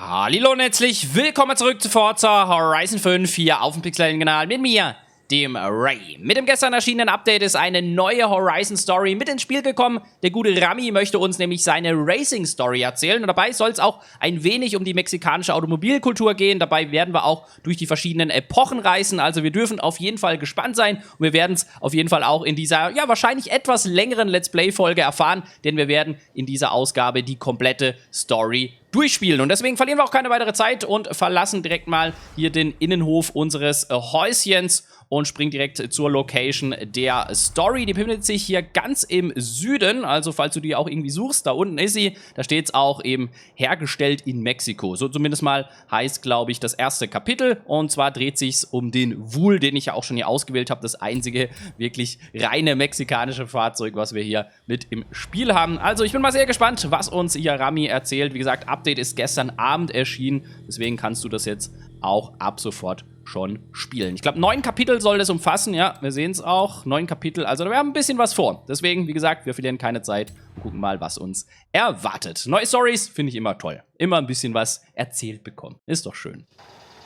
Hallo und herzlich willkommen zurück zu Forza Horizon 5 hier auf dem Pixel-Kanal mit mir, dem rAii. Mit dem gestern erschienenen Update ist eine neue Horizon-Story mit ins Spiel gekommen. Der gute Rami möchte uns nämlich seine Racing-Story erzählen und dabei soll es auch ein wenig um die mexikanische Automobilkultur gehen. Dabei werden wir auch durch die verschiedenen Epochen reisen, also wir dürfen auf jeden Fall gespannt sein und wir werden es auf jeden Fall auch in dieser, ja, wahrscheinlich etwas längeren Let's Play-Folge erfahren, denn wir werden in dieser Ausgabe die komplette Story durchspielen. Und deswegen verlieren wir auch keine weitere Zeit und verlassen direkt mal hier den Innenhof unseres Häuschens und springen direkt zur Location der Story. Die befindet sich hier ganz im Süden, also falls du die auch irgendwie suchst, da unten ist sie. Da steht es auch eben hergestellt in Mexiko. So zumindest mal heißt, glaube ich, das erste Kapitel. Und zwar dreht sich's um den Wool, den ich ja auch schon hier ausgewählt habe. Das einzige wirklich reine mexikanische Fahrzeug, was wir hier mit im Spiel haben. Also ich bin mal sehr gespannt, was uns hier Rami erzählt. Wie gesagt, Update ist gestern Abend erschienen. Deswegen kannst du das jetzt auch ab sofort schon spielen. Ich glaube, 9 Kapitel soll das umfassen, ja, wir sehen es auch, 9 Kapitel, also wir haben ein bisschen was vor. Deswegen, wie gesagt, wir verlieren keine Zeit und gucken mal, was uns erwartet. Neue Stories finde ich immer toll. Immer ein bisschen was erzählt bekommen. Ist doch schön.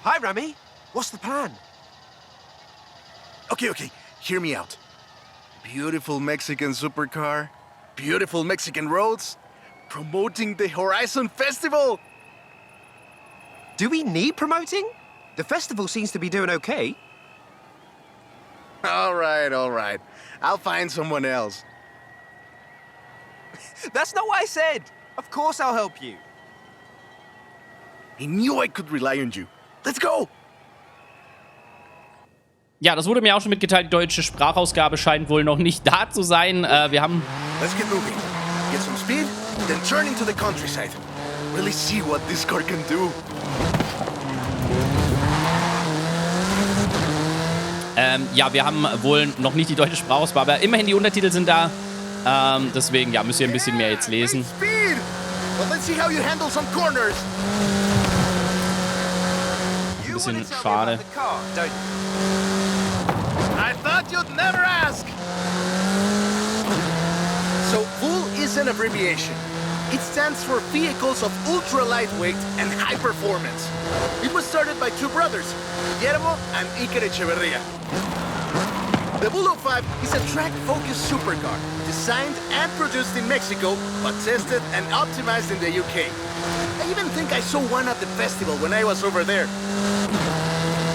Hi, Rami. What's the plan? Okay, hear me out. Beautiful Mexican supercar, beautiful Mexican roads, promoting the Horizon Festival. Do we need promoting? The festival seems to be doing okay. All right. I'll find someone else. That's not what I said. Of course I'll help you. I knew I could rely on you. Let's go! Ja, das wurde mir auch schon mitgeteilt, die deutsche Sprachausgabe scheint wohl noch nicht da zu sein. Wir haben... Let's get moving. Get some speed, then turn into the countryside. Really see what this car can do. Ja, wir haben wohl noch nicht die deutsche Sprachausgabe, aber immerhin die Untertitel sind da. Deswegen, ja, müsst ihr ein bisschen mehr jetzt lesen. Speed! But let's see how you handle some corners. Ein bisschen schade. I thought you'd never ask. So, VUL is an abbreviation. It stands for Vehicles of Ultra Lightweight and High Performance. It was started by two brothers, Guillermo and Iker Echeverria. The Bull 05 is a track-focused supercar, designed and produced in Mexico, but tested and optimized in the UK. I even think I saw one at the festival when I was over there.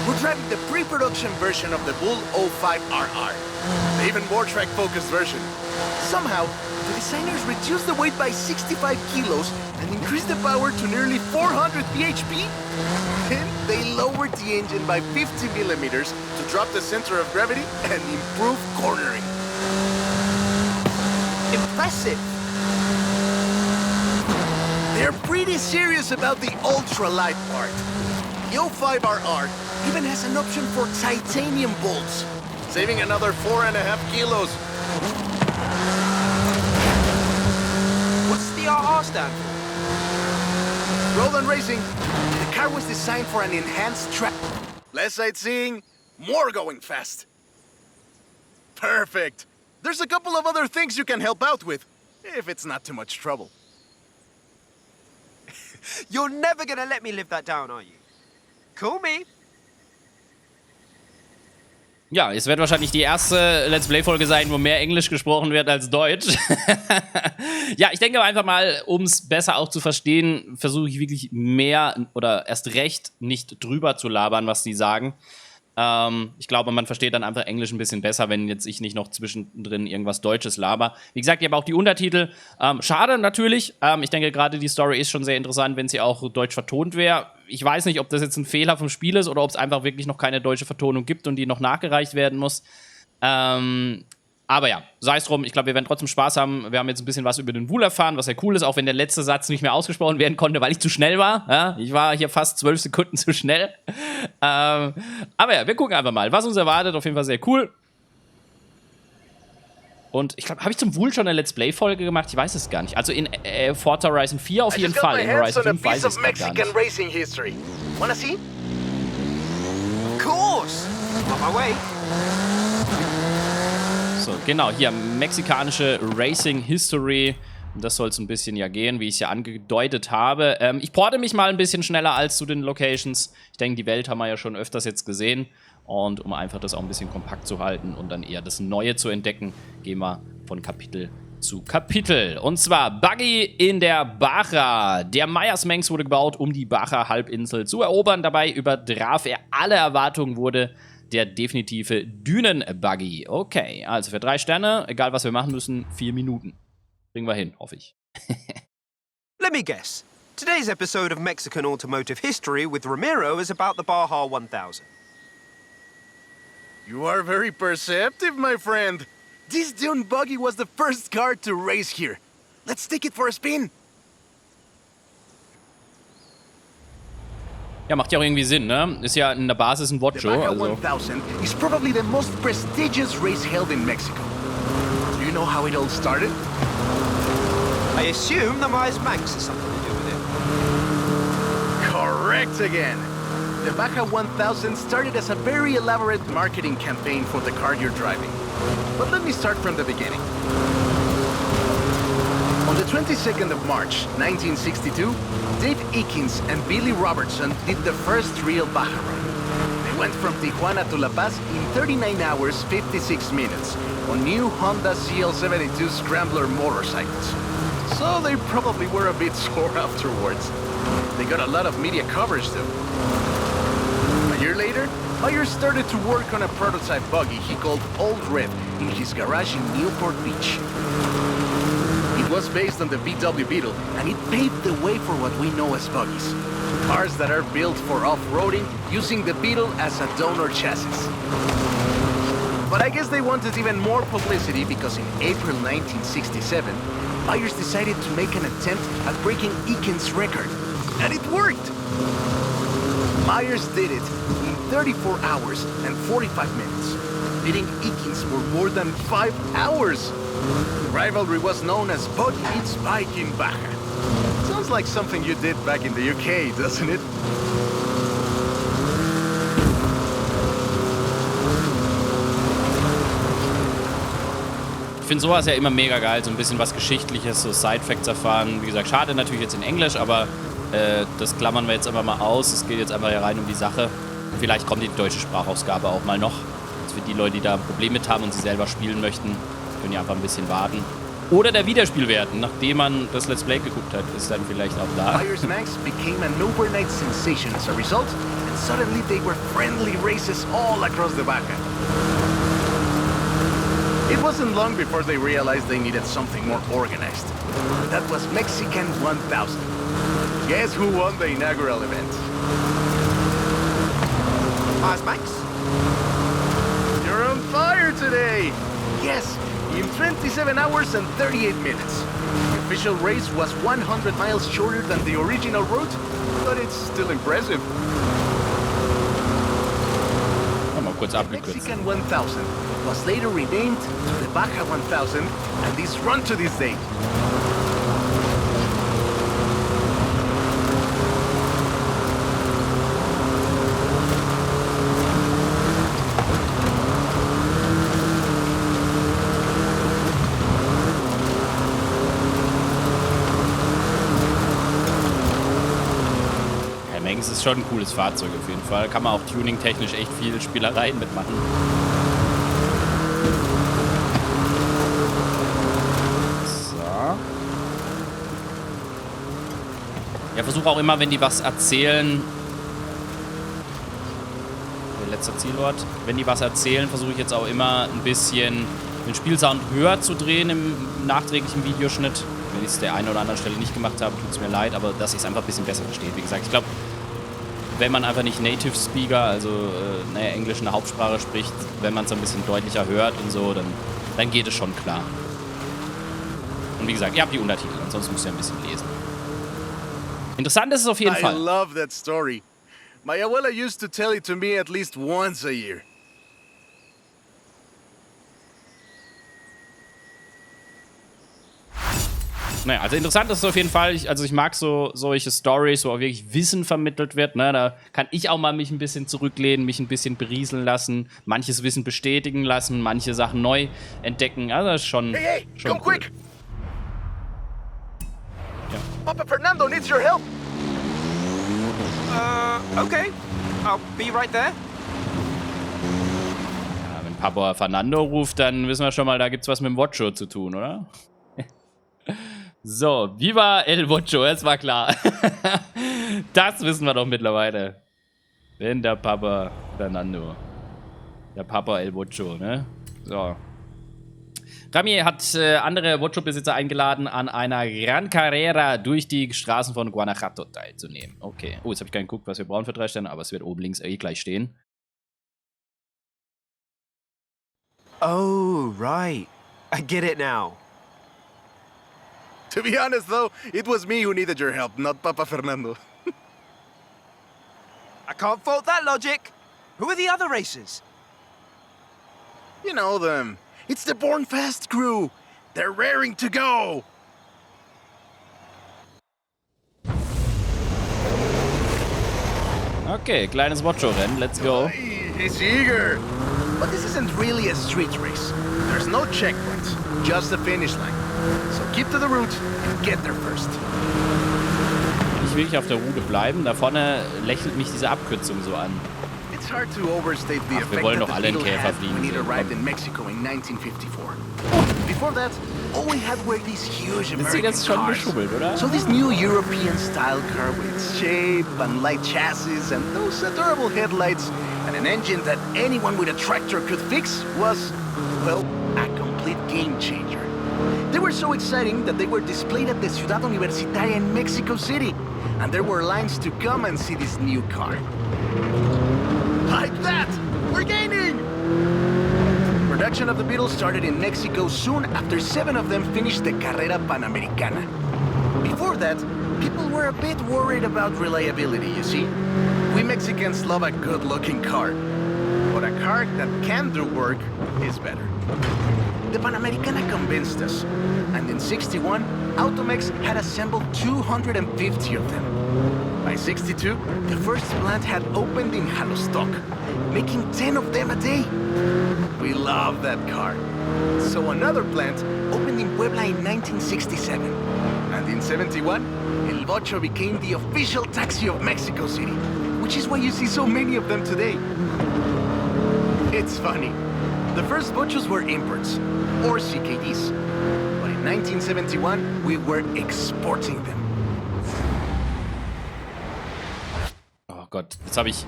We're driving the pre-production version of the Bull 05 RR, the even more track-focused version. Somehow, the designers reduced the weight by 65 kilos and increased the power to nearly 400 bhp. Then they lowered the engine by 50 millimeters to drop the center of gravity and improve cornering. Impressive! They're pretty serious about the ultra-light part. The 05RR even has an option for titanium bolts, saving another 4.5 kilos. What's the RR stand for? Road and racing. The car was designed for an enhanced track. Less sightseeing, more going fast. Perfect. There's a couple of other things you can help out with, if it's not too much trouble. You're never gonna let me live that down, are you? Call me. Ja, es wird wahrscheinlich die erste Let's Play-Folge sein, wo mehr Englisch gesprochen wird als Deutsch. Ja, ich denke einfach mal, um es besser auch zu verstehen, versuche ich wirklich mehr oder erst recht nicht drüber zu labern, was die sagen. Ich glaube, man versteht dann einfach Englisch ein bisschen besser, wenn jetzt ich nicht noch zwischendrin irgendwas Deutsches laber. Wie gesagt, ich habe auch die Untertitel. Schade natürlich. Ich denke, gerade die Story ist schon sehr interessant, wenn sie auch deutsch vertont wäre. Ich weiß nicht, ob das jetzt ein Fehler vom Spiel ist oder ob es einfach wirklich noch keine deutsche Vertonung gibt und die noch nachgereicht werden muss. Aber ja, sei es drum, ich glaube, wir werden trotzdem Spaß haben. Wir haben jetzt ein bisschen was über den Wool erfahren, was ja cool ist, auch wenn der letzte Satz nicht mehr ausgesprochen werden konnte, weil ich zu schnell war. Ja, ich war hier fast 12 Sekunden zu schnell. Aber ja, wir gucken einfach mal, was uns erwartet. Auf jeden Fall sehr cool. Und ich glaube, habe ich zum Wool schon eine Let's Play-Folge gemacht? Ich weiß es gar nicht. Also in Forza Horizon 4 auf jeden Fall. In Horizon 5 weiß ich es gar nicht. Racing history. Wanna see? Of course. On my way. So, genau, hier mexikanische Racing History Das soll es ein bisschen ja gehen, wie ich es ja angedeutet habe. Ich porte mich mal ein bisschen schneller als zu den Locations. Ich denke, die Welt haben wir ja schon öfters jetzt gesehen. Und um einfach das auch ein bisschen kompakt zu halten und dann eher das Neue zu entdecken, gehen wir von Kapitel zu Kapitel. Und zwar Buggy in der Baja. Der Meyersmanx wurde gebaut, um die Baja-Halbinsel zu erobern. Dabei übertraf er alle Erwartungen, wurde der definitive Dünen-Buggy. Okay, also für 3 Sterne, egal was wir machen müssen, 4 Minuten. Kriegen wir hin, hoffe ich. Let me guess. Today's episode of Mexican automotive history with Ramiro is about the Baja 1000. You are very perceptive, my friend. This dune buggy was the first car to race here. Let's take it for a spin. Ja, macht ja auch irgendwie Sinn, ne? Ist ja in der Basis ein The Watcho, Baja also. 1000 is probably the most prestigious race held in Mexico. Do you know how it all started? I assume the Myers-Manx has something to do with it. Correct again. The Baja 1000 started as a very elaborate marketing campaign for the car you're driving. But let me start from the beginning. On the 22nd of March, 1962, Dave Eakins and Billy Robertson did the first real Baja run. They went from Tijuana to La Paz in 39 hours, 56 minutes on new Honda CL72 Scrambler motorcycles. So they probably were a bit sore afterwards. They got a lot of media coverage though. A year later, Myers started to work on a prototype buggy he called Old Red in his garage in Newport Beach. It was based on the VW Beetle, and it paved the way for what we know as buggies. Cars that are built for off-roading using the Beetle as a donor chassis. But I guess they wanted even more publicity because in April 1967, Myers decided to make an attempt at breaking Eakins' record. And it worked! Myers did it in 34 hours and 45 minutes, beating Eakins for more than 5 hours. The rivalry was known as Buggy Meets Bike in Baja. Sounds like something you did back in the UK, doesn't it? Ich finde sowas ja immer mega geil, so ein bisschen was Geschichtliches, so Side-Facts erfahren. Wie gesagt, schade natürlich jetzt in Englisch, aber das klammern wir jetzt einfach mal aus. Es geht jetzt einfach hier rein um die Sache. Vielleicht kommt die deutsche Sprachausgabe auch mal noch. Also für die Leute, die da ein Problem mit haben und sie selber spielen möchten, können ja einfach ein bisschen warten. Oder der Wiederspielwert, nachdem man das Let's Play geguckt hat, ist dann vielleicht auch da. Myers-Manx became an overnight sensation as a result, and suddenly they were friendly races all across the Baja. It wasn't long before they realized they needed something more organized. That was Mexican 1000. Guess who won the inaugural event? Myers-Manx? You're on fire today! Yes, in 27 hours and 38 minutes. The official race was 100 miles shorter than the original route, but it's still impressive. Mal kurz The abgekürzt. Mexican 1000 was later renamed to the Baja 1000 and is run to this day. Es ist schon ein cooles Fahrzeug auf jeden Fall. Kann man auch tuning-technisch echt viel Spielereien mitmachen. So. Ja, versuche auch immer, wenn die was erzählen. Der letzte Zielort. Wenn die was erzählen, versuche ich jetzt auch immer ein bisschen den Spielsound höher zu drehen im nachträglichen Videoschnitt. Wenn ich es der einen oder anderen Stelle nicht gemacht habe, tut es mir leid, aber dass ich es einfach ein bisschen besser verstehe. Wie gesagt, ich glaube, wenn man einfach nicht Native Speaker, also Englisch eine Hauptsprache spricht, wenn man es ein bisschen deutlicher hört und so, dann geht es schon klar. Und wie gesagt, ihr habt die Untertitel, ansonsten müsst ihr ein bisschen lesen. Interessant ist es auf jeden I Fall. love that story. My abuela used to tell it to me at least once a year. Naja, also interessant ist es auf jeden Fall. Ich mag so solche Storys, wo auch wirklich Wissen vermittelt wird. Ne? Da kann ich auch mal mich ein bisschen zurücklehnen, mich ein bisschen berieseln lassen, manches Wissen bestätigen lassen, manche Sachen neu entdecken. Also das ist schon, Hey, schon come cool. quick! Papa Fernando needs your help. Okay. I'll be right there. Ja, wenn Papa Fernando ruft, dann wissen wir schon mal, da gibt's was mit dem Vocho zu tun, oder? So, viva el Vocho, das war klar. Das wissen wir doch mittlerweile. Wenn der Papa Fernando. Der Papa el Vocho, ne? So. Rami hat andere Vocho-Besitzer eingeladen, an einer Gran Carrera durch die Straßen von Guanajuato teilzunehmen. Okay. Oh, jetzt habe ich gar nicht geguckt, was wir brauchen für 3 Sterne, aber es wird oben links gleich stehen. Oh, right. I get it now. To be honest, though, it was me who needed your help, not Papa Fernando. I can't fault that logic. Who are the other racers? You know them. It's the Born Fast crew. They're raring to go. Okay, kleines Vocho-Rennen, let's go. He's eager. But this isn't really a street race. There's no checkpoints, just the finish line. So keep to the route and get there first. Ich will nicht auf der Route bleiben. Da vorne lächelt mich diese Abkürzung so an. It's hard to overstate the effect wir wollen that doch the alle in Beetle Käfer had fliegen when it sehen. arrived in Mexico in 1954. Before that, all we had were these huge American Das ist schon cars. geschummelt, oder? So this new European-style car with its shape and light chassis and those adorable headlights and an engine that anyone with a tractor could fix was, well, a complete game changer. They were so exciting that they were displayed at the Ciudad Universitaria in Mexico City, and there were lines to come and see this new car. Like that! We're gaining! Production of the Beetle started in Mexico soon after 7 of them finished the Carrera Panamericana. Before that, people were a bit worried about reliability, you see? We Mexicans love a good-looking car, but a car that can do work is better. The Panamericana convinced us, and in '61, Automex had assembled 250 of them. By '62, the first plant had opened in Jalostoc, making 10 of them a day. We love that car. So another plant opened in Puebla in 1967. And in '71, El Vocho became the official taxi of Mexico City, which is why you see so many of them today. It's funny. The first Vochos were imports, or CKDs. But in 1971, we were exporting them. Oh Gott, jetzt habe ich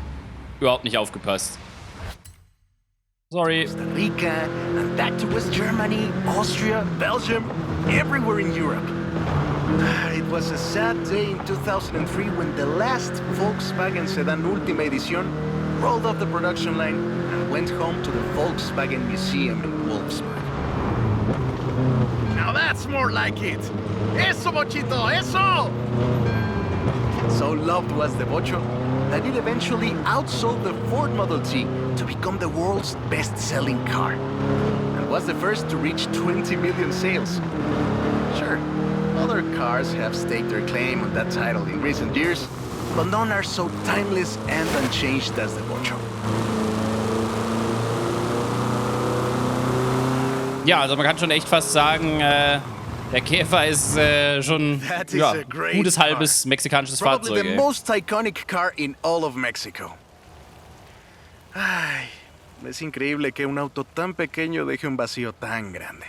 überhaupt nicht aufgepasst. Sorry. Costa Rica, and back to West Germany, Austria, Belgium, everywhere in Europe. It was a sad day in 2003 when the last Volkswagen sedan Ultima Edición rolled off the production line and went home to the Volkswagen Museum in Wolfsburg. Now that's more like it! Eso, Bochito, eso! So loved was the Vocho that it eventually outsold the Ford Model T to become the world's best-selling car, and was the first to reach 20 million sales. Sure, other cars have staked their claim on that title in recent years, but none are so timeless and unchanged as the Vocho. Ja, also man kann schon echt fast sagen, der Käfer ist schon ja, gutes halbes mexikanisches Probably Fahrzeug. the most iconic car in all of Mexico. Ay, es increíble que un auto tan pequeño deje un vacío tan grande.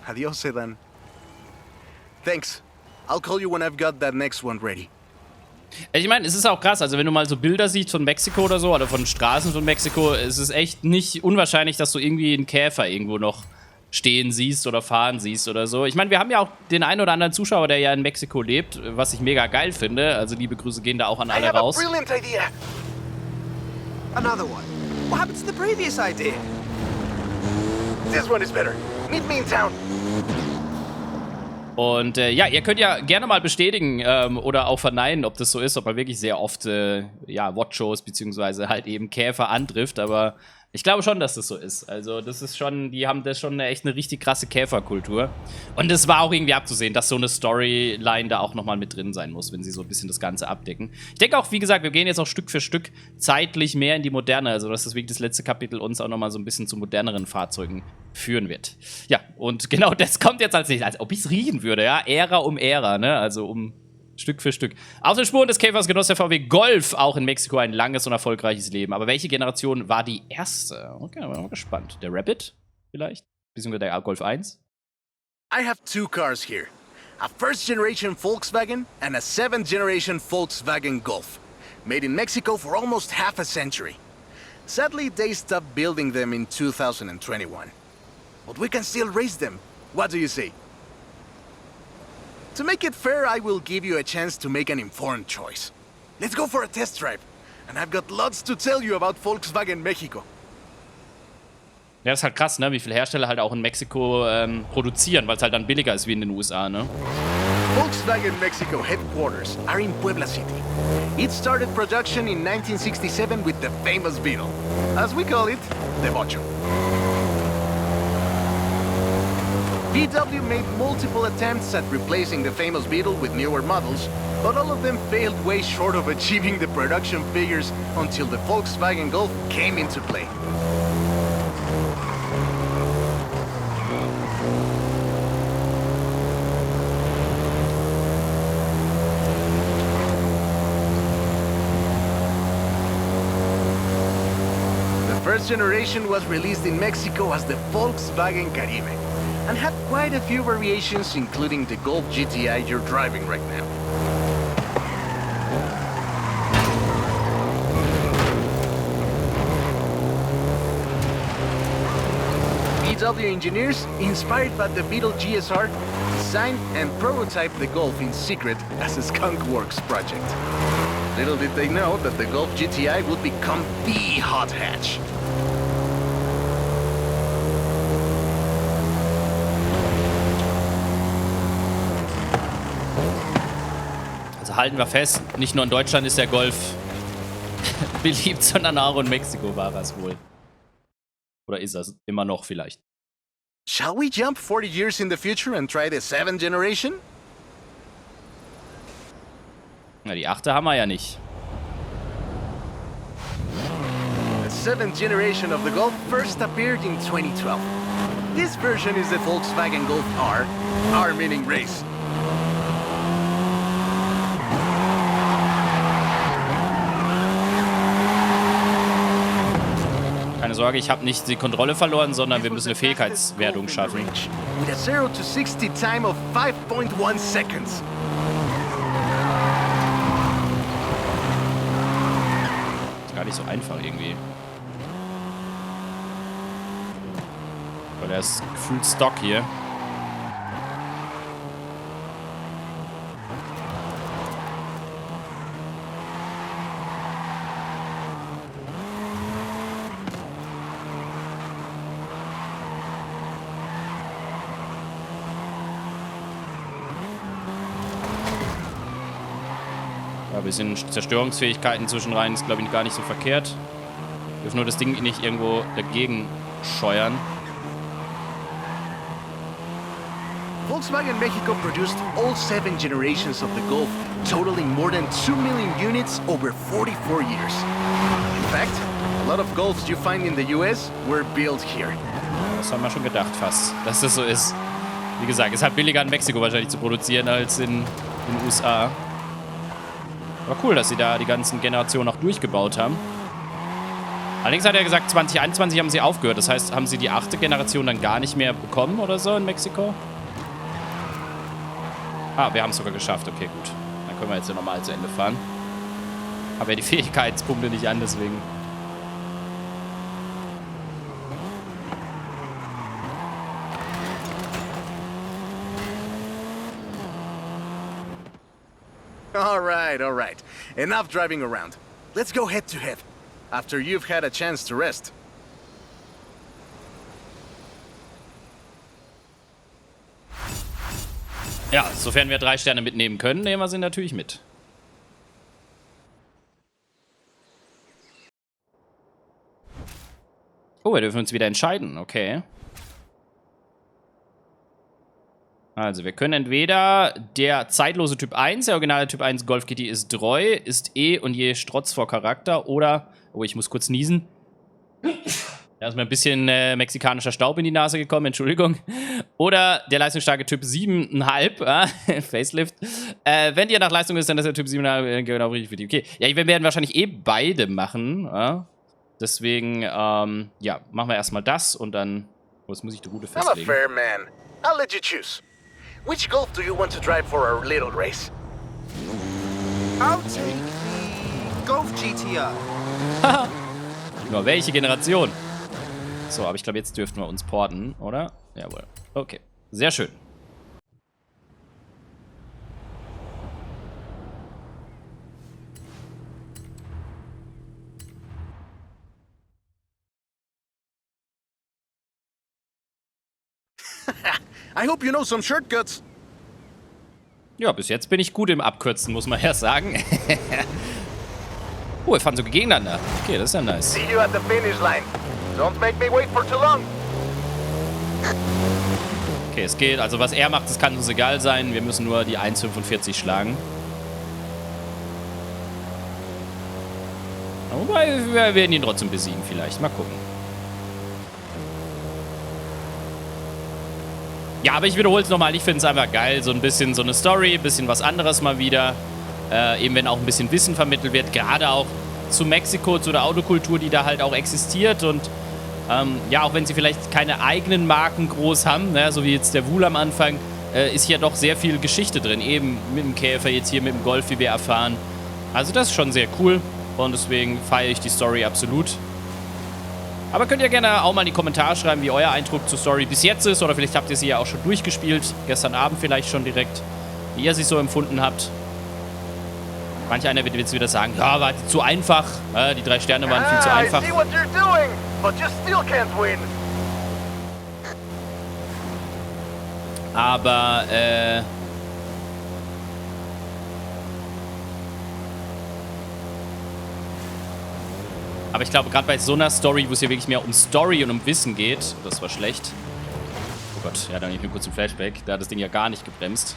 Adiós, sedan. Thanks. I'll call you when I've got that next one ready. Ich meine, es ist auch krass, also wenn du mal so Bilder siehst von Mexiko oder so, oder von Straßen von Mexiko, es ist echt nicht unwahrscheinlich, dass du irgendwie einen Käfer irgendwo noch stehen siehst oder fahren siehst oder so. Ich meine, wir haben ja auch den einen oder anderen Zuschauer, der ja in Mexiko lebt, was ich mega geil finde. Also liebe Grüße gehen da auch an alle raus. I have a brilliant idea. Another one. What happened to the previous idea? This one is better. Meet me in town. Und ja, ihr könnt ja gerne mal bestätigen oder auch verneinen, ob das so ist, ob man wirklich sehr oft ja, Watchshows beziehungsweise halt eben Käfer antrifft. Aber Ich glaube schon, dass das so ist. Also, das ist schon, die haben das schon echt eine richtig krasse Käferkultur. Und es war auch irgendwie abzusehen, dass so eine Storyline da auch nochmal mit drin sein muss, wenn sie so ein bisschen das Ganze abdecken. Ich denke auch, wie gesagt, wir gehen jetzt auch Stück für Stück zeitlich mehr in die Moderne. Also, dass deswegen das letzte Kapitel uns auch nochmal so ein bisschen zu moderneren Fahrzeugen führen wird. Ja, und genau das kommt jetzt als nächstes, als ob ich es riechen würde, ja. Ära um Ära, ne? Also um Stück für Stück. Auf den Spuren des Käfers genoss der VW Golf auch in Mexiko ein langes und erfolgreiches Leben. Aber welche Generation war die erste? Okay, bin mal gespannt. Der Rapid vielleicht? Beziehungsweise der Golf 1? I have two cars here. A first-generation Volkswagen and a seventh-generation Volkswagen Golf. Made in Mexico for almost half a century. Sadly, they stopped building them in 2021. But we can still race them. What do you say? To make it fair, I will give you a chance to make an informed choice. Let's go for a test drive. And I've got lots to tell you about Volkswagen Mexico. Ja, das ist halt krass, ne? Wie viele Hersteller halt auch in Mexiko produzieren, weil es halt dann billiger ist wie in den USA, ne? Volkswagen Mexico headquarters are in Puebla City. It started production in 1967 with the famous Beetle. As we call it, the Bocho. VW made multiple attempts at replacing the famous Beetle with newer models, but all of them failed way short of achieving the production figures until the Volkswagen Golf came into play. The first generation was released in Mexico as the Volkswagen Caribe, and had quite a few variations, including the Golf GTI you're driving right now. VW engineers, inspired by the Beetle GSR, designed and prototyped the Golf in secret as a Skunk Works project. Little did they know that the Golf GTI would become the hot hatch. Halten wir fest, nicht nur in Deutschland ist der Golf beliebt, sondern auch in Mexiko war es wohl. Oder ist das immer noch vielleicht? Shall we jump 40 years in the future and try the 7th generation? Na, die 8. haben wir ja nicht. The 7th generation of the Golf first appeared in 2012. This version is the Volkswagen Golf R, R meaning race. Keine Sorge, ich habe nicht die Kontrolle verloren, sondern wir müssen eine Fähigkeitswertung schaffen. With a 0 to 60 time of 5.1 seconds. Ist gar nicht so einfach irgendwie. Weil er ist gefühlt Stock hier. Ein bisschen Zerstörungsfähigkeiten zwischenrein ist, glaube ich, gar nicht so verkehrt. Wir dürfen nur das Ding nicht irgendwo dagegen scheuern. Volkswagen Mexico produced all 7 generations of the Golf, totaling more than 2 million units over 44 years. In fact, a lot of Golfs you find in the US were built here. Das haben wir schon gedacht fast, dass das so ist. Wie gesagt, ist halt billiger in Mexiko wahrscheinlich zu produzieren als in den USA. Aber cool, dass sie da die ganzen Generationen auch durchgebaut haben. Allerdings hat er gesagt, 2021 haben sie aufgehört. Das heißt, haben sie die 8. Generation dann gar nicht mehr bekommen oder so in Mexiko? Ah, wir haben es sogar geschafft. Okay, gut. Dann können wir jetzt ja normal zu Ende fahren. Aber ja die Fähigkeitspunkte nicht an, deswegen. All right. Enough driving around. Let's go head to head, after you've had a chance to rest. Ja, sofern wir 3 Sterne mitnehmen können, nehmen wir sie natürlich mit. Oh, wir dürfen uns wieder entscheiden. Okay. Also, wir können entweder der zeitlose Typ 1, der originale Typ 1 Golf GT ist treu, ist eh und je Strotz vor Charakter, oder, oh, ich muss kurz niesen. Da ist mir ein bisschen mexikanischer Staub in die Nase gekommen, Entschuldigung. Oder der leistungsstarke Typ 7,5, Facelift. Wenn ihr nach Leistung ist, dann ist der Typ 7,5 genau richtig für die. Okay, ja, wir werden wahrscheinlich eh beide machen. Deswegen, ja, machen wir erstmal das und dann, oh, jetzt muss ich die Route I'm a festlegen. fair man. I'll let you choose. Which Golf do you want to drive for our little race? I'll take the Golf GTR. Nur welche Generation? So, aber ich glaube, jetzt dürften wir uns porten, oder? Jawohl. Okay. Sehr schön. I hope you know some shortcuts. Ja, bis jetzt bin ich gut im Abkürzen, muss man ja sagen. Oh, wir fahren sogar gegeneinander. Okay, das ist ja nice. See you at the finish line. Don't make me wait for too long. Okay, es geht. Also was er macht, das kann uns egal sein. Wir müssen nur die 1,45 schlagen. Wobei, wir werden ihn trotzdem besiegen vielleicht. Mal gucken. Ja, aber ich wiederhole es nochmal. Ich finde es einfach geil. So ein bisschen so eine Story, ein bisschen was anderes mal wieder. Eben wenn auch ein bisschen Wissen vermittelt wird. Gerade auch zu Mexiko, zu der Autokultur, die da halt auch existiert. Und ja, auch wenn sie vielleicht keine eigenen Marken groß haben, ne, so wie jetzt der Wul am Anfang, ist hier doch sehr viel Geschichte drin. Eben mit dem Käfer, jetzt hier mit dem Golf, wie wir erfahren. Also das ist schon sehr cool. Und deswegen feiere ich die Story absolut. Aber könnt ihr gerne auch mal in die Kommentare schreiben, wie euer Eindruck zur Story bis jetzt ist. Oder vielleicht habt ihr sie ja auch schon durchgespielt. Gestern Abend vielleicht schon direkt. Wie ihr sie so empfunden habt. Manch einer wird jetzt wieder sagen, ja, war zu einfach. Die 3 Sterne waren viel zu einfach. I see what you're doing, but you still can't win. Aber, aber ich glaube, gerade bei so einer Story, wo es hier wirklich mehr um Story und um Wissen geht, das war schlecht. Oh Gott, ja, dann ich mir kurz ein Flashback. Da hat das Ding ja gar nicht gebremst.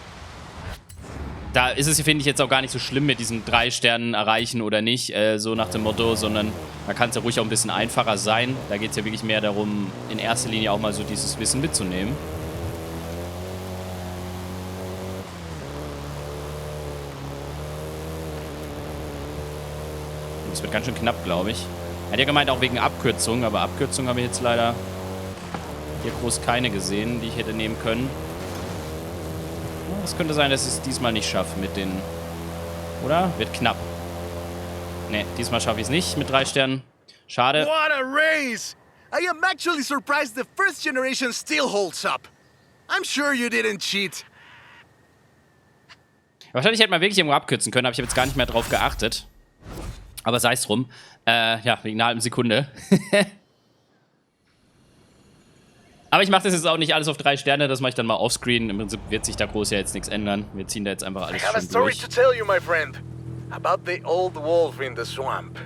Da ist es, finde ich, jetzt auch gar nicht so schlimm mit diesen 3 Sternen erreichen oder nicht, so nach dem Motto, sondern da kann es ja ruhig auch ein bisschen einfacher sein. Da geht es ja wirklich mehr darum, in erster Linie auch mal so dieses Wissen mitzunehmen. Das wird ganz schön knapp, glaube ich. Er hat ja gemeint, auch wegen Abkürzungen, aber Abkürzungen habe ich jetzt leider hier groß keine gesehen, die ich hätte nehmen können. Es könnte sein, dass ich es diesmal nicht schaffe mit den... Oder? Wird knapp. Ne, diesmal schaffe ich es nicht mit 3 Sternen. Schade. What a race! I am actually surprised the first generation still holds up. I'm sure you didn't cheat. Wahrscheinlich hätte man wirklich irgendwo abkürzen können, aber ich habe jetzt gar nicht mehr drauf geachtet. Aber sei es drum. Ja, wegen einer halben Sekunde. Aber ich mache das jetzt auch nicht alles auf 3 Sterne, das mache ich dann mal offscreen. Im Prinzip wird sich da groß ja jetzt nichts ändern. Wir ziehen da jetzt einfach alles I have a schön story durch. to tell you, my friend. About the old wolf in the swamp.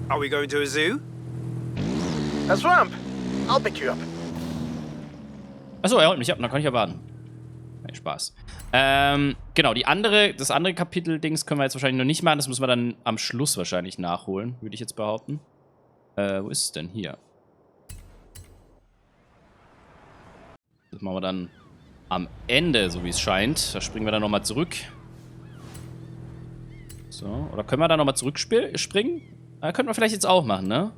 Are we going to a zoo? A swamp? I'll pick you up. Achso, er holt mich ab, dann kann ich ja warten. Nee, Spaß. Genau, das andere Kapitel-Dings können wir jetzt wahrscheinlich noch nicht machen. Das müssen wir dann am Schluss wahrscheinlich nachholen, würde ich jetzt behaupten. Wo ist es denn hier? Das machen wir dann am Ende, so wie es scheint. Da springen wir dann nochmal zurück. So, oder können wir da nochmal zurückspringen? Könnten wir vielleicht jetzt auch machen, ne?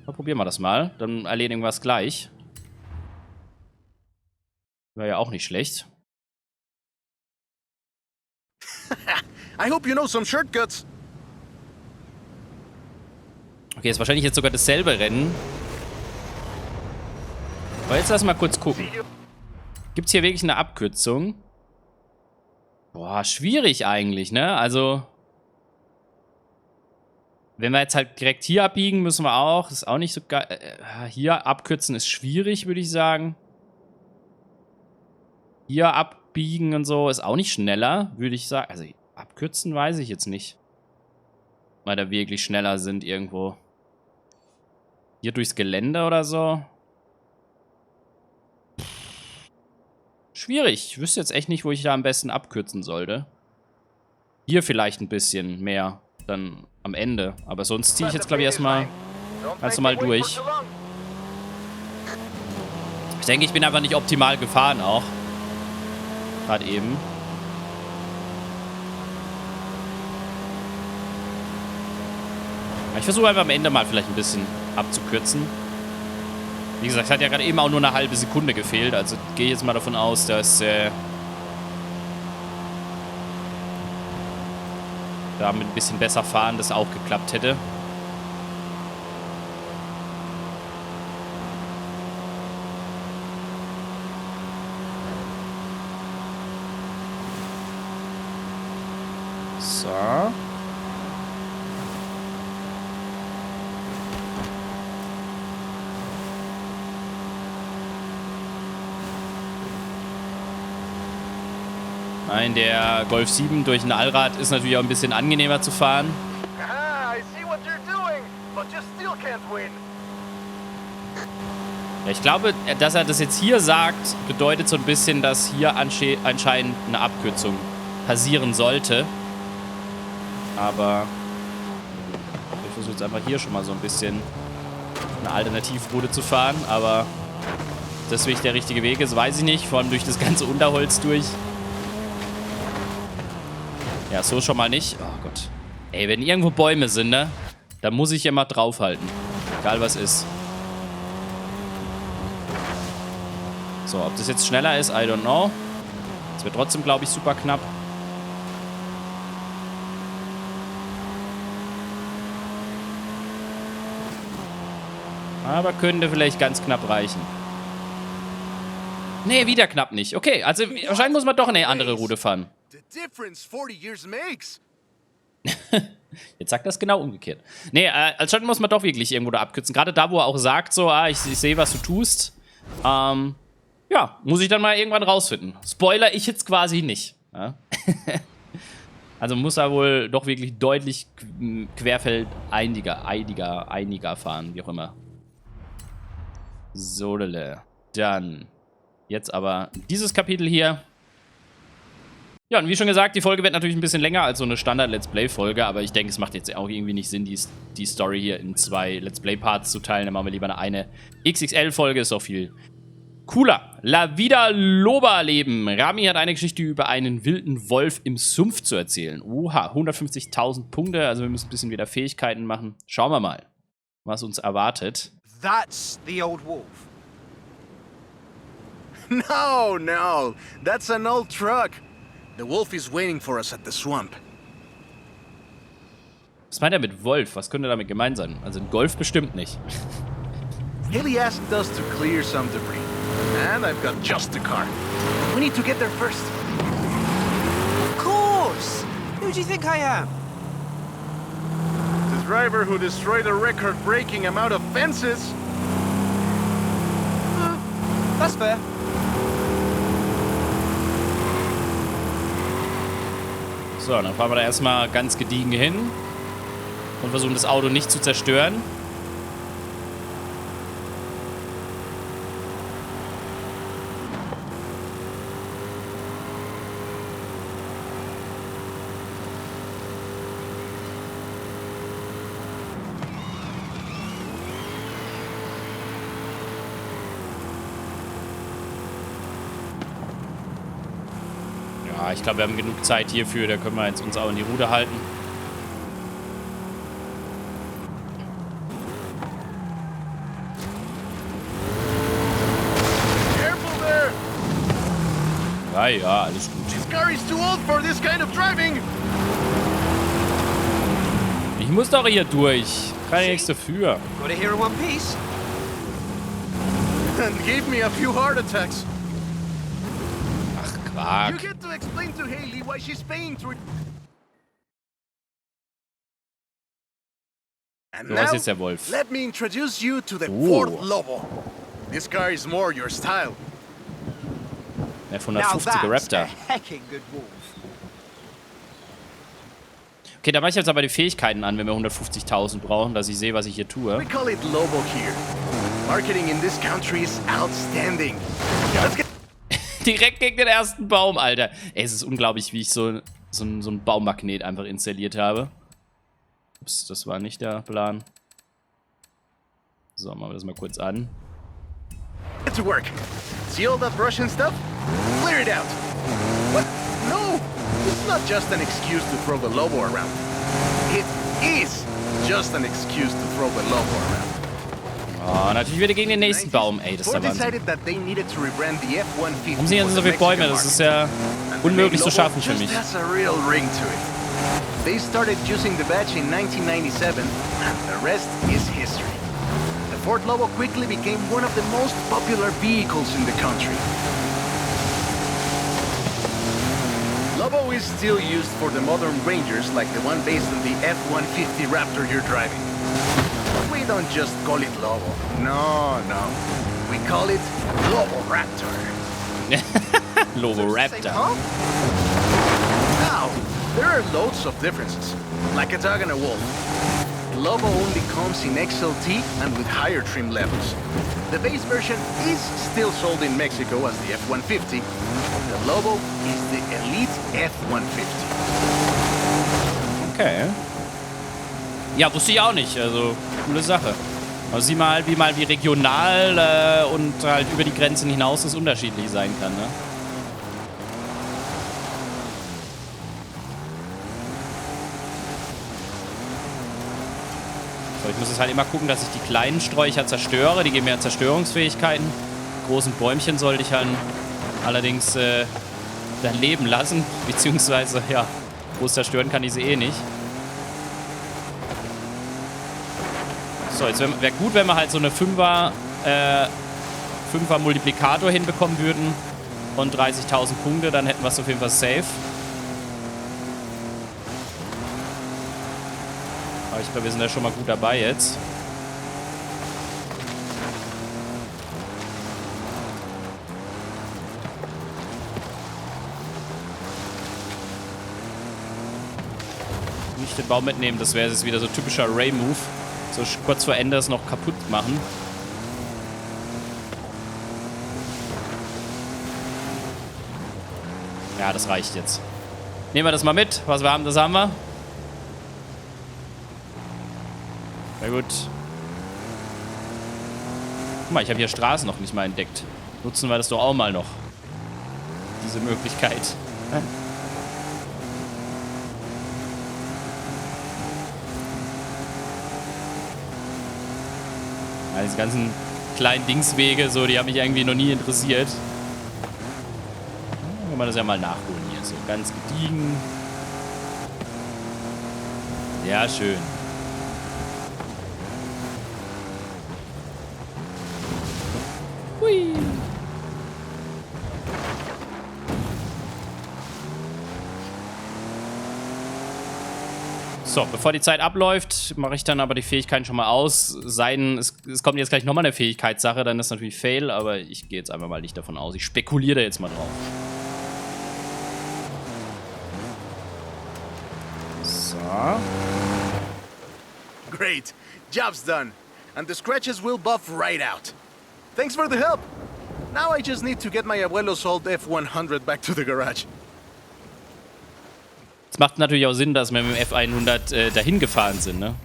Dann probieren wir das mal. Dann erledigen wir es gleich. Wäre ja auch nicht schlecht. I hope you know some shortcuts. Okay, ist wahrscheinlich jetzt sogar dasselbe Rennen. Aber jetzt lass mal kurz gucken. Gibt es hier wirklich eine Abkürzung? Boah, schwierig eigentlich, ne? Also, wenn wir jetzt halt direkt hier abbiegen, müssen wir auch. Ist auch nicht so geil. Hier abkürzen ist schwierig, würde ich sagen. Hier abbiegen und so ist auch nicht schneller, würde ich sagen. Also, abkürzen weiß ich jetzt nicht. Weil da wirklich schneller sind irgendwo. Hier durchs Gelände oder so. Schwierig. Ich wüsste jetzt echt nicht, wo ich da am besten abkürzen sollte. Hier vielleicht ein bisschen mehr dann am Ende. Aber sonst ziehe ich jetzt, glaube ich, erstmal ganz normal durch. Ich denke, ich bin einfach nicht optimal gefahren auch. Gerade eben. Ich versuche einfach am Ende mal vielleicht ein bisschen abzukürzen. Wie gesagt, es hat ja gerade eben auch nur eine halbe Sekunde gefehlt. Also gehe ich jetzt mal davon aus, dass da mit ein bisschen besser fahren das auch geklappt hätte. So. Nein, der Golf 7 durch ein Allrad ist natürlich auch ein bisschen angenehmer zu fahren. Ja, ich glaube, dass er das jetzt hier sagt, bedeutet so ein bisschen, dass hier anscheinend eine Abkürzung passieren sollte. Aber ich versuche jetzt einfach hier schon mal so ein bisschen eine Alternativroute zu fahren. Aber das wirklich der richtige Weg ist, weiß ich nicht. Vor allem durch das ganze Unterholz durch. Ja, so schon mal nicht. Oh Gott. Ey, wenn irgendwo Bäume sind, ne? Da muss ich immer draufhalten. Egal was ist. So, ob das jetzt schneller ist, I don't know. Das wird trotzdem, glaube ich, super knapp. Aber könnte vielleicht ganz knapp reichen. Nee, wieder knapp nicht. Okay, also wahrscheinlich muss man doch eine andere Route fahren. Jetzt sagt das genau umgekehrt. Nee, anscheinend muss man doch wirklich irgendwo da abkürzen. Gerade da, wo er auch sagt, so, ich sehe, was du tust. Ja, muss ich dann mal irgendwann rausfinden. Spoiler ich jetzt quasi nicht. Ja? Also muss er wohl doch wirklich deutlich querfeld einiger fahren, wie auch immer. So, dann jetzt aber dieses Kapitel hier. Ja, und wie schon gesagt, die Folge wird natürlich ein bisschen länger als so eine Standard-Let's Play-Folge, aber ich denke, es macht jetzt auch irgendwie nicht Sinn, die Story hier in 2 Let's Play-Parts zu teilen. Dann machen wir lieber eine XXL-Folge, ist auch viel cooler. La Vida Loba Leben. Rami hat eine Geschichte über einen wilden Wolf im Sumpf zu erzählen. Oha, 150.000 Punkte, also wir müssen ein bisschen wieder Fähigkeiten machen. Schauen wir mal, was uns erwartet. That's the old wolf. No, that's an old truck. The wolf is waiting for us at the swamp. Was meint er mit Wolf? Was könnte damit gemeint sein? Also ein Golf bestimmt nicht. Haley asked us to clear some debris. And I've got just the car. We need to get there first. Of course! Who do you think I am? The driver who destroyed a record-breaking amount of fences. That's fair. So, dann fahren wir da erstmal ganz gediegen hin und versuchen das Auto nicht zu zerstören. Ja, ich glaube, wir haben genug Zeit hierfür. Da können wir jetzt uns auch in die Ruder halten. Careful there! Ja, alles gut. This car is too old for this kind of driving. Ich muss doch hier durch. Kann ich nichts dafür. Got it here in one piece. And gave me a few heart attacks. You Quark. get to explain to Haley why she's paying to it. And So, now, was ist jetzt der Wolf? let me introduce you to the Ford Lobo. This car is more your style. Der Now that's 150er Raptor. a hecking good wolf. Okay, da mache ich jetzt aber die Fähigkeiten an, wenn wir 150.000 brauchen, dass ich sehe, was ich hier tue. We call it Lobo here. Marketing in this country is outstanding. Let's get Direkt gegen den ersten Baum, Alter. Ey, es ist unglaublich, wie ich so ein Baummagnet einfach installiert habe. Ups, das war nicht der Plan. So, machen wir das mal kurz an. to work. See all that Russian stuff? Clear it out. What? No! It's not just an excuse to throw the Lobo around. It is just an excuse to throw the Lobo around. Oh, natürlich wieder gegen den nächsten Baum. Ey, das ist der Wahnsinn. Warum sind jetzt so viele Bäume? Das ist ja unmöglich zu schaffen für mich. They started using the badge in 1997, and the rest is history. The Ford Lobo quickly became one of the most popular vehicles in the country. Lobo is still used for the modern Rangers, like the one based on the F-150 Raptor you're driving. But we don't just call it Lobo. No, no. We call it Lobo Raptor. Lobo Raptor. Now, there are loads of differences, like a dog and a wolf. Lobo only comes in XLT and with higher trim levels. The base version is still sold in Mexico as the F-150. The Lobo is the Elite F-150. Okay. Ja, wusste ich auch nicht. Also, coole Sache. Aber sieh mal, wie regional und halt über die Grenzen hinaus es unterschiedlich sein kann, ne? So, ich muss jetzt halt immer gucken, dass ich die kleinen Sträucher zerstöre. Die geben mir Zerstörungsfähigkeiten. Die großen Bäumchen sollte ich halt allerdings dann leben lassen. Beziehungsweise, ja, groß zerstören kann ich sie eh nicht. So, jetzt wäre gut, wenn wir halt so eine 5er Multiplikator hinbekommen würden und 30.000 Punkte, dann hätten wir es auf jeden Fall safe. Aber ich glaube, wir sind ja schon mal gut dabei jetzt. Nicht den Baum mitnehmen, das wäre jetzt wieder so typischer rAii-Move. So kurz vor Ende es noch kaputt machen. Ja, das reicht jetzt. Nehmen wir das mal mit. Was wir haben, das haben wir. Sehr gut. Guck mal, ich habe hier Straßen noch nicht mal entdeckt. Nutzen wir das doch auch mal noch. Diese Möglichkeit. Ja, diese ganzen kleinen Dingswege, so, die haben mich irgendwie noch nie interessiert. Dann kann man das ja mal nachholen hier. So ganz gediegen. Ja, schön. Hui. So, bevor die Zeit abläuft, mache ich dann aber die Fähigkeiten schon mal aus. Es kommt jetzt gleich nochmal eine Fähigkeitssache, dann ist natürlich Fail, aber ich gehe jetzt einfach mal nicht davon aus. Ich spekuliere da jetzt mal drauf. So. Great. Job's done. And the scratches will buff right out. Thanks for the help. Now I just need to get my abuelo's old F-100 back to the garage. Es macht natürlich auch Sinn, dass wir mit dem F100 dahin gefahren sind, ne?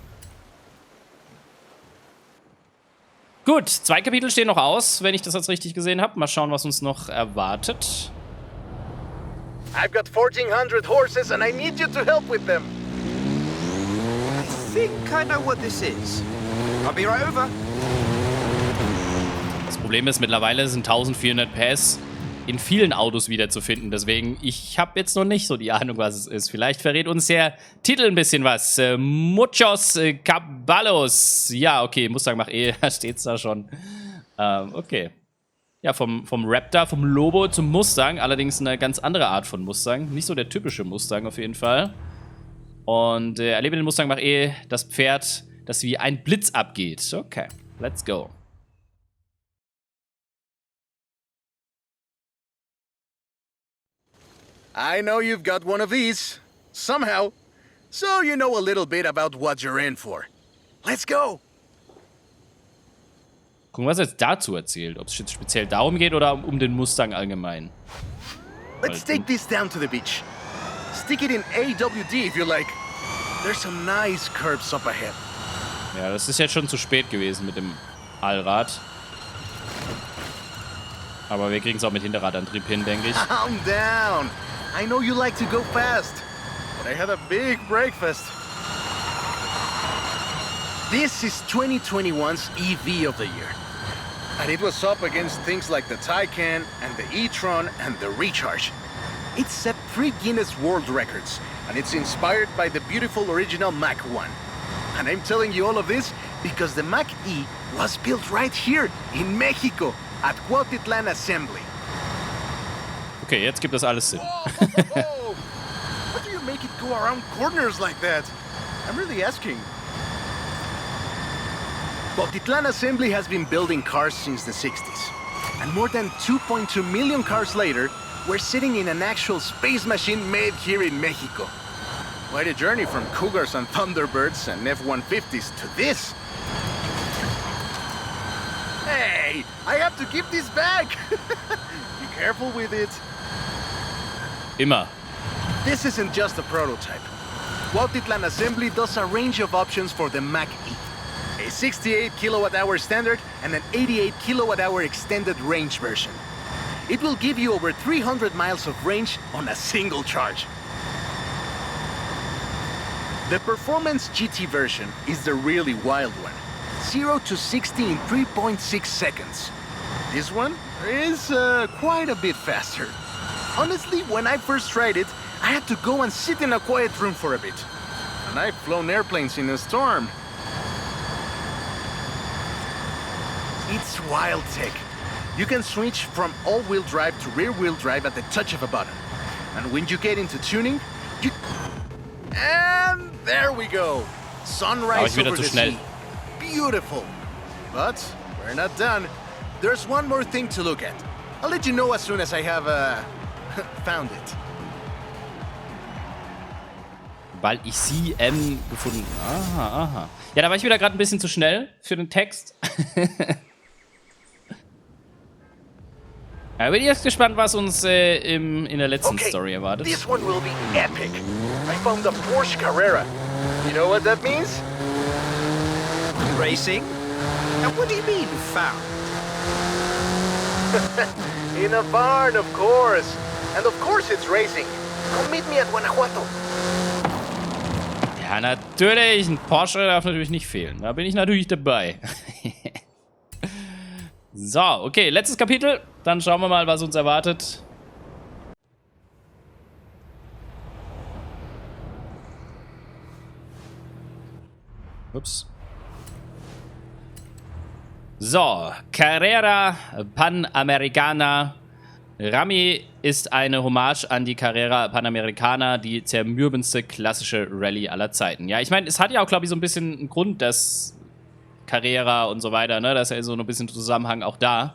Gut, 2 Kapitel stehen noch aus, wenn ich das jetzt richtig gesehen habe. Mal schauen, was uns noch erwartet. I've got 1,400 horses and I need you to help with them. I think I know what this is. I'll be right over. Das Problem ist, mittlerweile sind 1400 PS in vielen Autos wiederzufinden. Deswegen, ich habe jetzt noch nicht so die Ahnung, was es ist. Vielleicht verrät uns der Titel ein bisschen was. Muchos Caballos. Ja, okay, Mustang mach da steht's da schon. Okay. Ja, vom Raptor, vom Lobo zum Mustang. Allerdings eine ganz andere Art von Mustang. Nicht so der typische Mustang auf jeden Fall. Und erlebe den Mustang mach das Pferd, das wie ein Blitz abgeht. Okay, let's go. I know you've got one of these. Somehow. so you know a little bit about what you're in for. Let's go! Gucken, was er jetzt dazu erzählt. Ob es jetzt speziell darum geht oder um den Mustang allgemein. Let's take this down to the beach. Stick it in AWD if you like. There's some nice curves up ahead. Ja, das ist jetzt schon zu spät gewesen mit dem Allrad. Aber wir kriegen es auch mit Hinterradantrieb hin, denke ich. Calm down. I know you like to go fast, but I had a big breakfast. This is 2021's EV of the year. And it was up against things like the Taycan and the e-tron and the Recharge. It set 3 Guinness World Records, and it's inspired by the beautiful original Mach 1. And I'm telling you all of this because the Mach E was built right here in Mexico at Cuautitlán Assembly. Okay, jetzt gibt das alles Sinn. Whoa, whoa, whoa. How do you make it go around corners like that? I'm really asking. Cuautitlán Assembly has been building cars since the 60s. And more than 2.2 million cars later, we're sitting in an actual space machine made here in Mexico. Quite a journey from Cougars and Thunderbirds and F-150s to this. Hey, I have to keep this back. Be careful with it. Immer. This isn't just a prototype. Cuautitlán Assembly does a range of options for the Mach E. A 68 kilowatt-hour standard and an 88 kilowatt-hour extended range version. It will give you over 300 miles of range on a single charge. The Performance GT version is the really wild one. 0 to 60 in 3.6 seconds. This one is quite a bit faster. Honestly, when I first tried it, I had to go and sit in a quiet room for a bit. And I've flown airplanes in a storm. It's wild tech. You can switch from all-wheel drive to rear-wheel drive at the touch of a button. And when you get into tuning, you... And there we go! Sunrise over the sea. Beautiful. But we're not done. There's one more thing to look at. I'll let you know as soon as I have, found it. Weil ich sie gefunden. Aha, aha. Ja, da war ich wieder gerade ein bisschen zu schnell für den Text. Ja, bin ich jetzt gespannt, was uns in der letzten Story erwartet. This one will be epic. I found the Porsche Carrera. You know what that means? Racing? And what do you mean, found? In a barn, of course. And of course it's racing. Come meet me at Guanajuato. Ja, natürlich. Ein Porsche darf natürlich nicht fehlen. Da bin ich natürlich dabei. So, okay. Letztes Kapitel. Dann schauen wir mal, was uns erwartet. Ups. So, Carrera Panamericana. Rami ist eine Hommage an die Carrera Panamericana, die zermürbendste klassische Rallye aller Zeiten. Ja, ich meine, es hat ja auch, glaube ich, so ein bisschen einen Grund, dass Carrera und so weiter, ne, da ist ja so ein bisschen Zusammenhang auch da.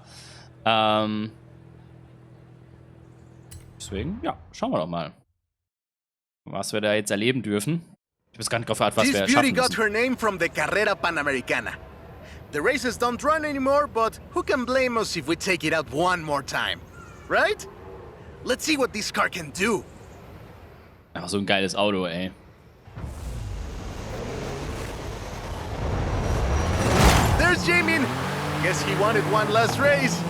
Deswegen, ja, schauen wir doch mal, was wir da jetzt erleben dürfen. Ich weiß gar nicht gefragt, was wir This schaffen beauty got müssen. her name from the Carrera Panamericana. The races don't run anymore, but who can blame us if we take it out one more time? Right? Let's see what this car can do. Ach, so ein geiles Auto, ey. There's Jamin. Guess he wanted one last race.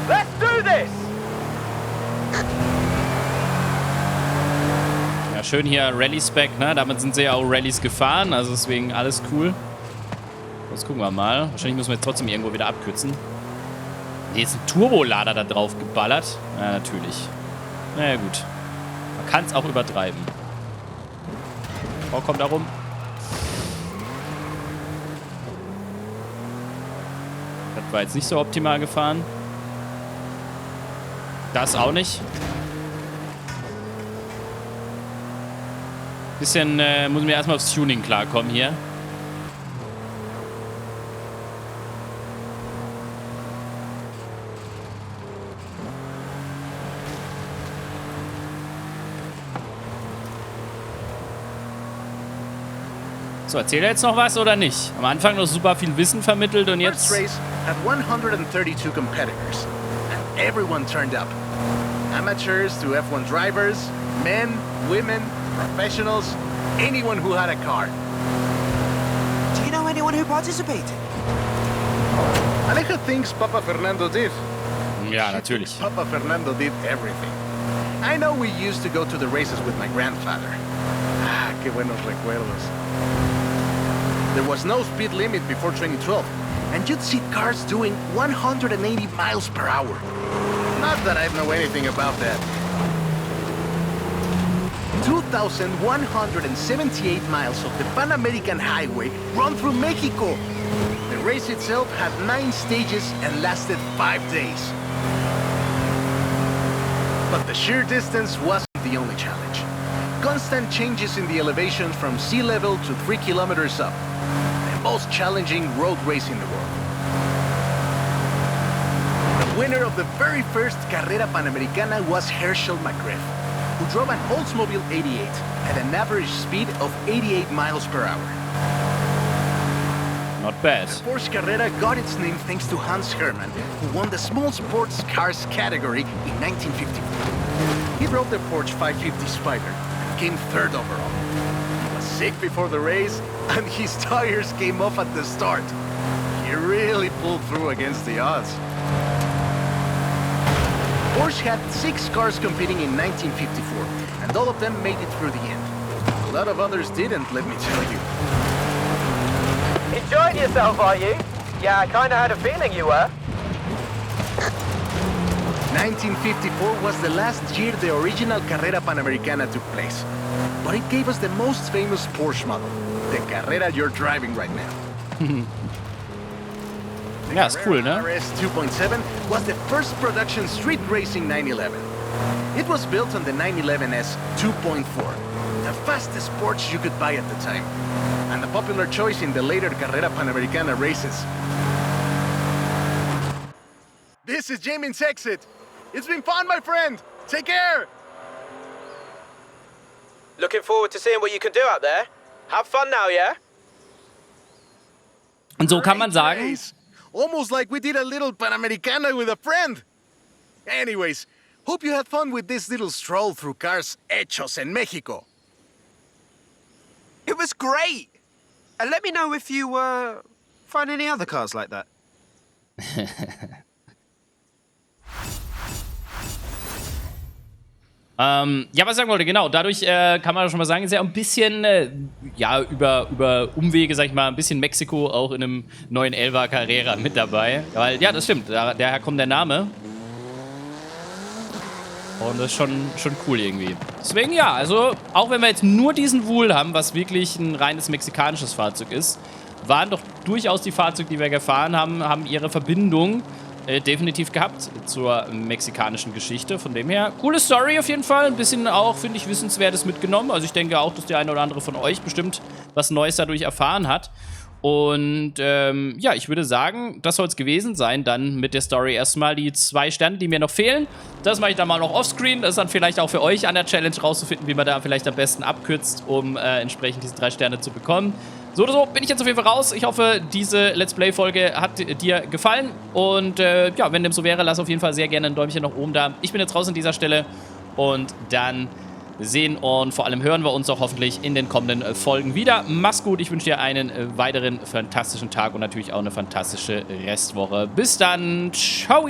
Let's do this! Ja, schön hier Rallye-Spec, ne? Damit sind sie ja auch Rallyes gefahren, also deswegen alles cool. Jetzt gucken wir mal. Wahrscheinlich müssen wir jetzt trotzdem irgendwo wieder abkürzen. Jetzt ein Turbolader da drauf geballert. Ja, natürlich. Naja, gut. Man kann es auch übertreiben. Frau kommt da rum. Das war jetzt nicht so optimal gefahren. Das auch nicht. Bisschen müssen wir erstmal aufs Tuning klarkommen hier. So, erzählt er jetzt noch was oder nicht? Am Anfang noch super viel Wissen vermittelt und First jetzt... race had 132 competitors, and everyone turned up. Amateurs to F1 drivers, men, women, professionals, anyone who had a car. Do you know anyone who participated? Alejo thinks Papa Fernando did. Ja, natürlich. Papa Fernando did everything. I know we used to go to the races with my grandfather. Ah, qué buenos recuerdos. There was no speed limit before 2012, and you'd see cars doing 180 miles per hour. Not that I know anything about that. 2,178 miles of the Pan American Highway run through Mexico. The race itself had 9 stages and lasted 5 days. But the sheer distance wasn't the only challenge. Constant changes in the elevation from sea level to 3 kilometers up. The most challenging road race in the world. The winner of the very first Carrera Panamericana was Herschel McGriff, who drove an Oldsmobile 88 at an average speed of 88 miles per hour. Not bad. The Porsche Carrera got its name thanks to Hans Hermann, who won the small sports cars category in 1954. He drove the Porsche 550 Spider and came 3rd overall. He was sick before the race, and his tires came off at the start. He really pulled through against the odds. Porsche had 6 cars competing in 1954, and all of them made it through the end. A lot of others didn't, let me tell you. Enjoying yourself, are you? Yeah, I kinda had a feeling you were. 1954 was the last year the original Carrera Panamericana took place. But it gave us the most famous Porsche model, the Carrera you're driving right now. Ja, ist cool, ne? RS 2.7 was the first production street racing 911. It was built on the 911S 2.4, the fastest Porsche you could buy at the time, and a popular choice in the later Carrera Panamericana races. This is Jamin's exit. It's been fun, my friend. Take care. Looking forward to seeing what you can do out there. Have fun now, yeah? Und so kann man Great sagen, race. Almost like we did a little Panamericana with a friend. Anyways, hope you had fun with this little stroll through cars hechos en Mexico. It was great. And let me know if you find any other cars like that. ja, was ich sagen wollte, genau, dadurch kann man schon mal sagen, ist ja ein bisschen, ja, über Umwege, sag ich mal, ein bisschen Mexiko auch in einem neuen 11er Carrera mit dabei. Weil, ja, das stimmt, daher kommt der Name. Und das ist schon cool irgendwie. Deswegen, ja, also, auch wenn wir jetzt nur diesen Wool haben, was wirklich ein reines mexikanisches Fahrzeug ist, waren doch durchaus die Fahrzeuge, die wir gefahren haben ihre Verbindung definitiv gehabt zur mexikanischen Geschichte. Von dem her, coole Story auf jeden Fall. Ein bisschen auch, finde ich, Wissenswertes mitgenommen. Also ich denke auch, dass der eine oder andere von euch bestimmt was Neues dadurch erfahren hat. Und ja, ich würde sagen, das soll es gewesen sein. Dann mit der Story erstmal die 2 Sterne, die mir noch fehlen. Das mache ich dann mal noch offscreen. Das ist dann vielleicht auch für euch an der Challenge rauszufinden, wie man da vielleicht am besten abkürzt, um entsprechend diese 3 Sterne zu bekommen. So oder so bin ich jetzt auf jeden Fall raus. Ich hoffe, diese Let's Play-Folge hat dir gefallen. Und ja, wenn dem so wäre, lass auf jeden Fall sehr gerne ein Däumchen nach oben da. Ich bin jetzt raus an dieser Stelle. Und dann sehen und vor allem hören wir uns auch hoffentlich in den kommenden Folgen wieder. Mach's gut. Ich wünsche dir einen weiteren fantastischen Tag und natürlich auch eine fantastische Restwoche. Bis dann. Ciao.